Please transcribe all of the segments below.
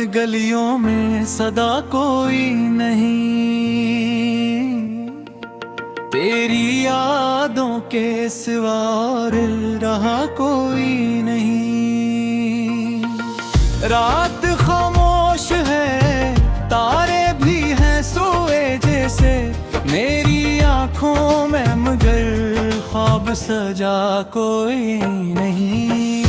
गलियों में सदा कोई नहीं, तेरी यादों के सिवा और रहा कोई नहीं। रात खामोश है, तारे भी हैं सोए जैसे, मेरी आँखों में मगर ख्वाब सजा कोई नहीं।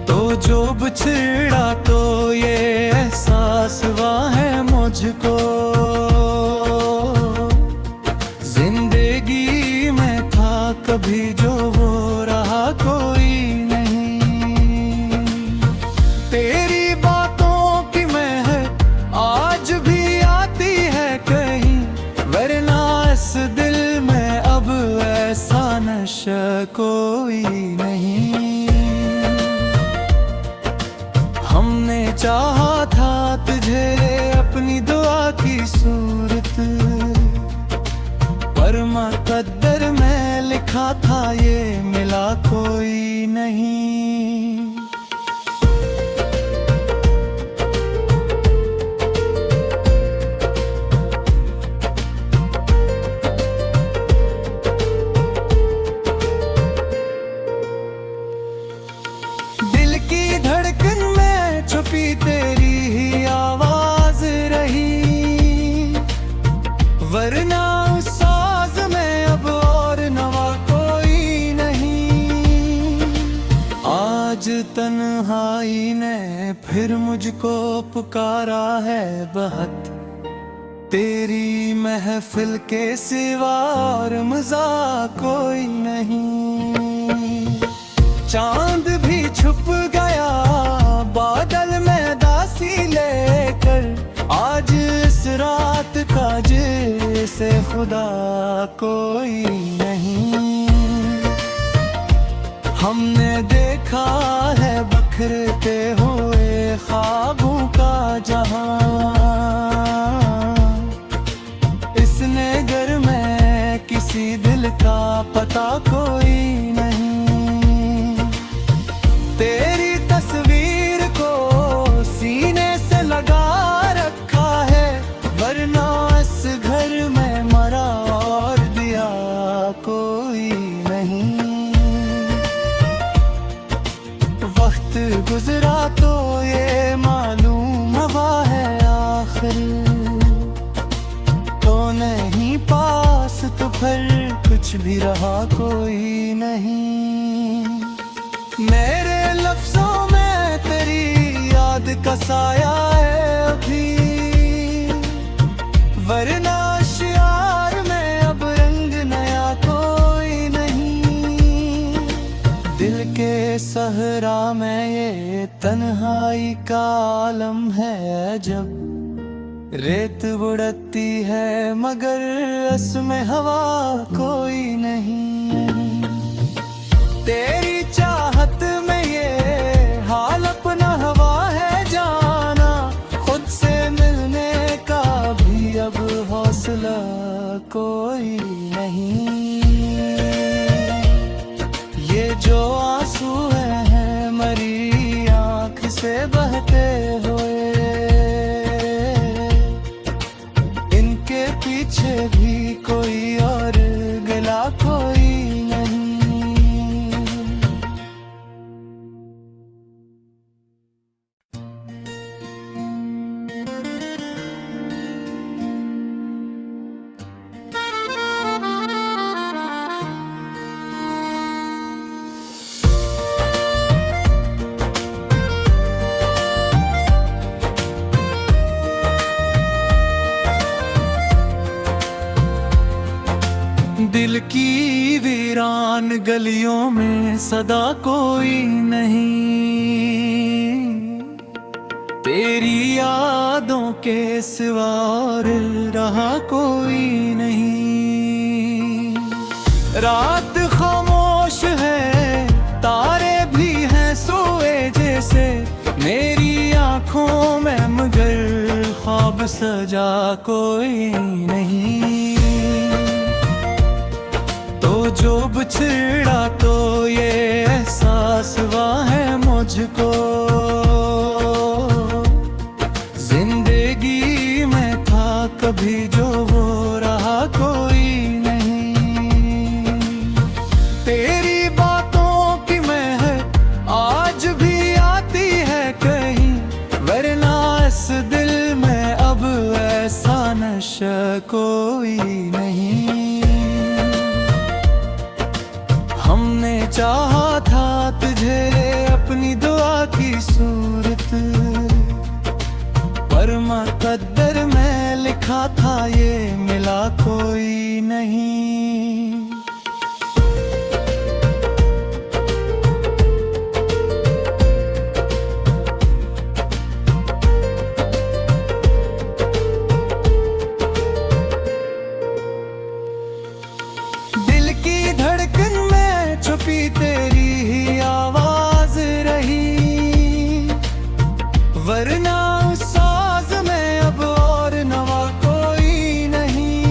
तो जो बिछड़ा तो ये एहसास हुआ है मुझको, जिंदगी में था कभी जो वो रहा कोई नहीं। तेरी बातों की महक आज भी आती है कहीं, वरना इस दिल में अब ऐसा नशा कोई नहीं। हमने चाहा था तुझे अपनी दुआ की सूरत, पर मुकद्दर में लिखा था ये मिला कोई नहीं। दिल की धड़कन में छुपी तेरी ही आवाज रही, वरना उस साज में अब और नवा कोई नहीं। आज तन्हाई ने फिर मुझको पुकारा है बहुत, तेरी महफिल के सिवा और मजा कोई नहीं। चांद भी छुप गया बादल में दासी लेकर, आज इस रात का जैसे खुदा कोई नहीं। हमने देखा है बिखरते हुए ख्वाबों का जहां, इस नगर में किसी दिल का पता कोई नहीं। तेरी तस्वीर को सीने से लगा रखा है, वरना इस घर में मरा और दिया कोई नहीं। वक्त गुजरा तो ये मालूम हुआ है आखिर, तो नहीं पास तो फिर कुछ भी रहा कोई नहीं। मेरे लफ्जों में तेरी याद का साया है अभी, वरना शियार में अब रंग नया कोई नहीं। दिल के सहरा में ये तन्हाई का आलम है जब, रेत बुढ़ती है मगर इसमें हवा कोई नहीं। तेरी चाहत में ये हाल अपना हवा है जाना, खुद से मिलने का भी अब हौसला कोई नहीं। ये जो आंसू हैं मरी आँख से बहते हुए, इनके पीछे भी कोई और गिला कोई नहीं। दिल की वीरान गलियों में सदा कोई नहीं, तेरी यादों के सिवा और रहा कोई नहीं। रात खामोश है, तारे भी हैं सोए जैसे, मेरी आँखों में मगर ख्वाब सजा कोई नहीं। तो जो बिछड़ा तो ये एहसास हुआ है मुझको, जिंदगी में था कभी जो वो रहा कोई नहीं। तेरी बातों की महक आज भी आती है कहीं, वरना इस दिल में अब ऐसा नशा कोई नहीं। हमने चाहा था तुझे अपनी दुआ की सूरत, पर मुकद्दर में लिखा था ये मिला कोई नहीं। दिल की धड़कन में छुपी तेरी ही आवाज रही, वरना उस साज में अब और नवा कोई नहीं।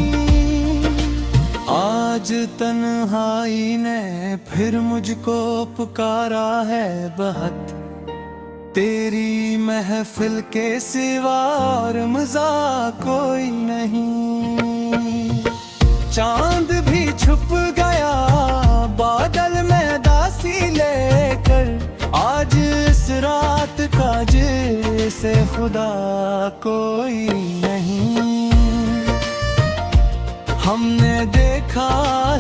आज तन्हाई ने फिर मुझको पुकारा है बहुत, तेरी महफिल के सिवा और मजा कोई नहीं। चांद भी छुप गया बादल में दासी लेकर, आज इस रात का जैसे खुदा कोई नहीं। हमने देखा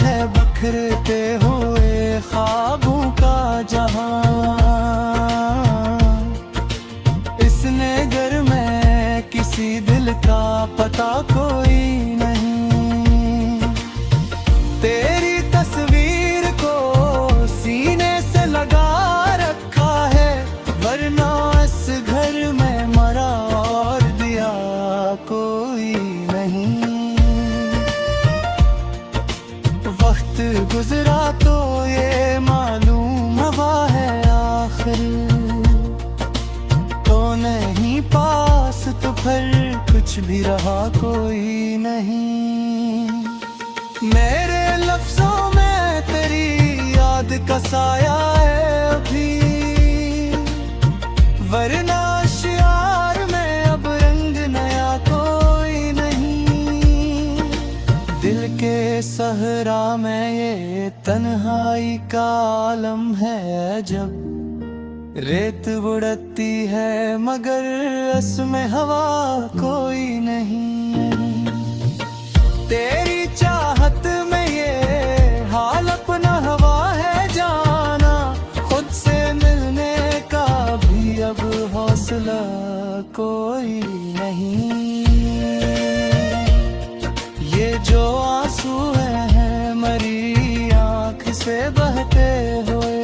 है बिखरते हुए ख्वाबों का जहां, इस नगर में किसी दिल का पता कोई नहीं। तेरी तस्वीर को सीने से लगा रखा है, वरना इस घर में मरा और दिया कोई नहीं। वक्त गुजरा तो ये मालूम हुआ है आखिर, तो नहीं पास तो फिर कुछ भी रहा कोई नहीं। मेरे लफ्जों में तेरी याद का साया है अभी, वरना शियार में अब रंग नया कोई नहीं। दिल के सहरा में ये तन्हाई का आलम है जब, रेत बुढ़ती है मगर उसमें हवा कोई नहीं। तेरी चाहत में ये हाल अपना हवा है जाना, खुद से मिलने का भी अब हौसला कोई नहीं। ये जो आंसू हैं मरी आँख से बहते हुए,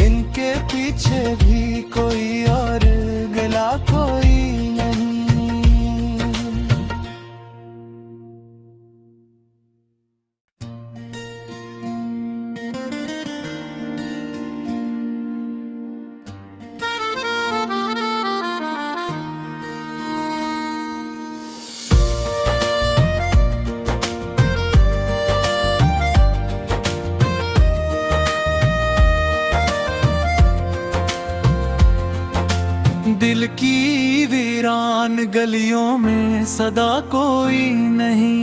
इनके पीछे भी कोई और गला कोई नहीं। दिल की वीरान गलियों में सदा कोई नहीं,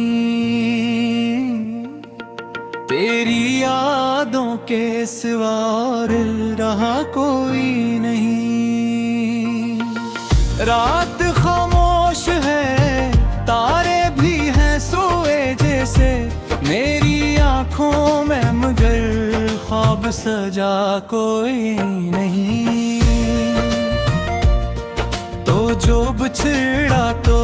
तेरी यादों के सिवा और रहा कोई नहीं। रात खामोश है तारे भी हैं सोए जैसे, मेरी आंखों में मगर ख्वाब सजा कोई नहीं। तो जो बिछड़ा तो